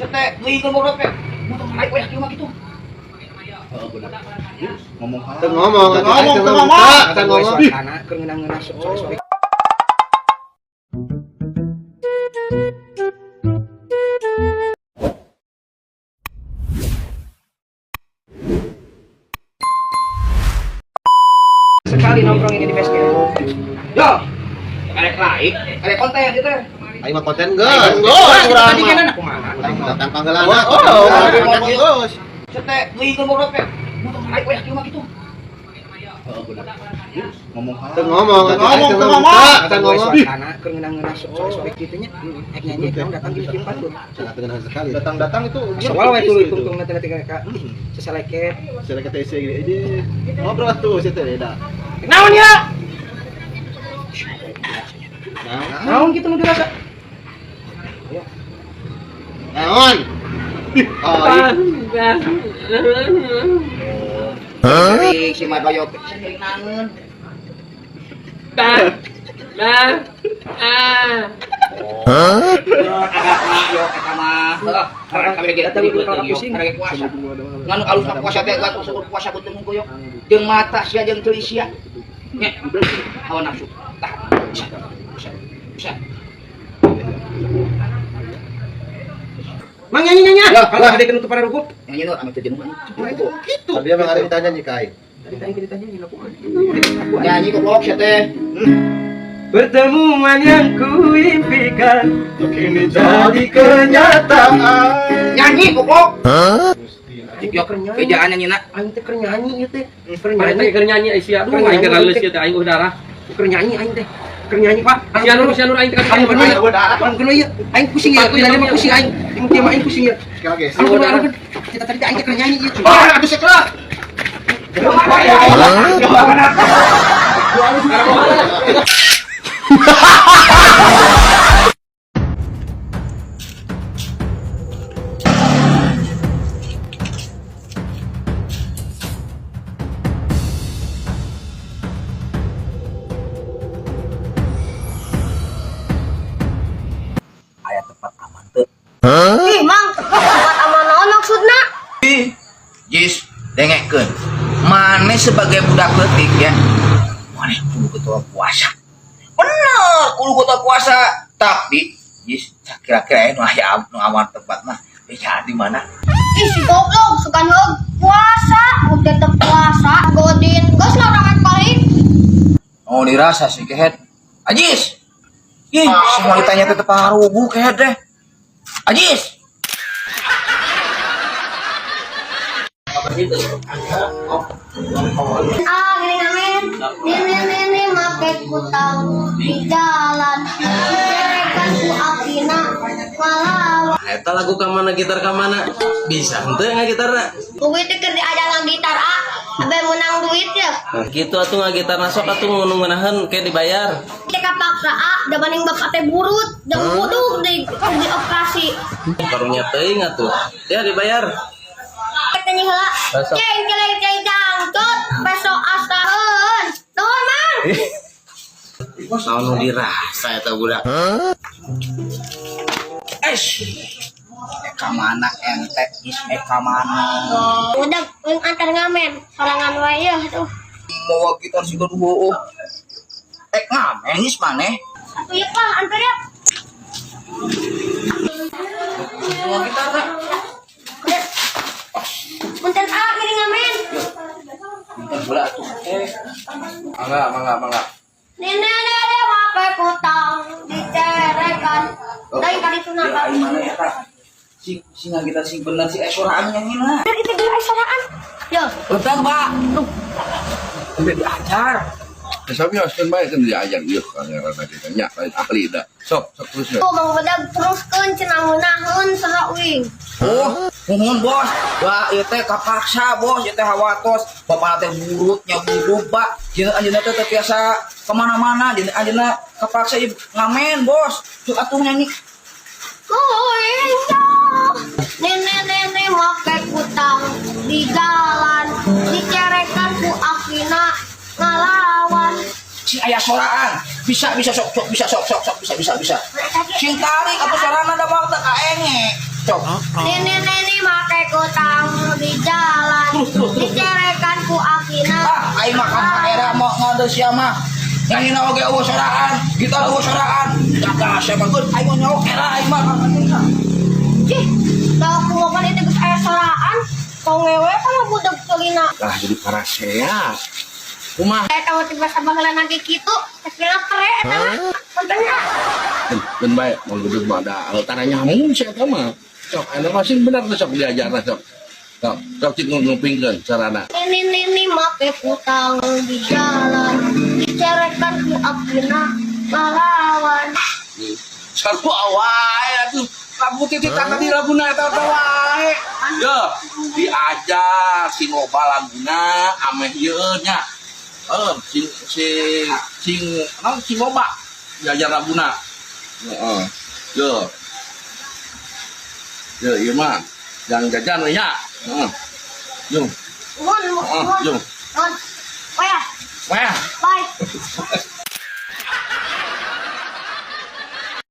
Sete, ngeuing bobrok teh. Motor naik we kieu mah kitu. Heeh bener. Ngomong Teu ngomong, Teu ngomong. Suasana keur ngeunah-ngeunah sore-sore. Sekali nongkrong ini di base camp. Yo. Karek naik, karek konten ieu teh. Aing mah konten geus. Tadi kan anak kumaha? Datang panggilan. Geus. Sete, ngeuing bobrok teh. Motor naik we kieu mah kitu. Heeh bener. Ngomong Teu ngomong. Suasana keur ngeunah-ngeunah sore-sore kitu nya. Nyanyi kamu datang di film Bandung. Sangat dengan sekali. Datang itu Soal we tuluy tungtung nanti ka sesaleket. Sila kata isi gini. Ngobrol tuh situ dah. Naon ya? Naon? Naon kitu nu dirasa? Naon? Oh, Dari si Madoyo teh sering nangeun. Yo eta mah. Karek kabeh ge tadi karek puasa. Nganu alus puasa teh gak usah puasa beuteung goyok. Jeung mata sia jeung teuing sia. Nya, hawa nafsu. Tah, bisa. Mang nyanyi. Ya, Kalau ada kenu para ruku. Nyanyi nu ame teu jenuh. gitu. Dia mah ada ditanya nih kai. Ditanya di laku. Nyanyi goblok sia teh. Pertemuan yang kuimpikan Kini jadi kenyataan. Nyanyi goblok. Yo keur nyanyi. Bejaan nyanyi nak. Aing teh keur nyanyi ieu teh. Keur Aing teh keur nyanyi sia aduh aing keur halus ieu teh aing udara. Keur nyanyi aing teh. Keur nyanyi Pak. Sia nur aing teh Aing kan. kudu ieu. Aing pusing ya. Tadi mah pusing aing. Dia mah aing pusing ya. Sekali lagi. Aduh, kita tadi aing teh keur nyanyi ieu. Ah, atuh sekra. Aya tempat aman teu? Ih, Mang, tempat aman naon maksudna? Jis, dengekeun. Mane sebagai budak leutik ya. Mane kudu ketua puasa. Bener, kudu ketua puasa. Tapi Jis, kira-kira nu aya nu aman tempat mah bejaan di mana? Ih, si goblok suka ngeug puasa, udah teu puasa, godin, geus larangan paling. Oh, dirasa sih kehet. Ajis. Ih, semua ditanya teh parugu kehet deh. Ajis. Ah, gini ngamen. Nene make kutang di jalan. Dicerekan ku akina malawan. Eta lagu ka mana gitar ka mana? Bisa henteu ngagitarna. Kuwi teh keur diajalan gitar A, abe menang duit ya. Kitu atuh ngagitarna sok atuh ngunung-ngunaheun ke dibayar. Teh kapaksa A, da banding bapak teh burut, jeung kudu di operasi. Karunya teuing atuh. Ya dibayar. Tanya heula. Besok. Ceng jangcut, besok astaheun. Nuhun, Mang. Naon nu dirasa eta budak. Eka mana ente, Jis eka mana? Udah, yang antar ngamen, sorangan wae ya, tuh. Bawa gitar si kedua. Ngamen Jis maneh. Atuh ya, Pak, antar ya. Bawa gitar tak? Punten A, gini ngamen. Gitar bola tuh. Mangga. Nene make kutang, dicerekan. Dari kali itu Ya, napa? aing mana ya tak? Si ngagitar si bener si soraan nyanyi Itu dia sorangan. Yo, Betul, Pak. Sampai diajar. Sabi haruskan baik kan diajar yuk kalau tadi tanya ahli dah. Sok terus. tuh Mang Bedag teruskeun cenah ngeunahun saha uing. Oh, mohon bos. Wah, ieu teh kapaksa, bos. Ieu teh hawatos. Bapana teh burutnya buduk, Pak. Anjeunna teh biasa kemana-mana. Anjeunna kapaksa ngamen, bos. Cuk atuh nyanyi. Oh, enjoy. Nene make kutang di jalan, dicerekan ku akina ngalawan. Si aya soraan. Bisa sok bisa. Sing tarik atuh sorana da mah teu kaenge. Sok. Ini make kutang di jalan. Dicerekan ku akina. Aing makan era mau ngade sia mah. Nyanyi na oge eueuh soraan, kita eueuh soraan. Jaga sia mah geus aing mau nyawa era aing mah. Cih, dah aku ngomong itu geus aya soraan. Kau ngewe kan budak celina. Lah jadi parasea. Kumaha? Tahu tiba-tiba ngeulana ge kitu, kira keren Pentingnya. Ben bae mau gudeg mah da tara nyamuk sia eta mah. Sok anu masih bener tuh sok diajarna sok. Sok cik ngupingkeun carana. Ini make kutang di jalan. Dicerekan ku akina ngalawan. Sarua wae atuh. Kamu titik kata di laguna eta wae. Yo, diajar si loba laguna ameh ieu nya. Si loba diajar laguna. Heeh. Yo. Yo, ieu mah jangan jajan we nya. Heeh. Yo. Mun. Yo. Wah, Wah, bye.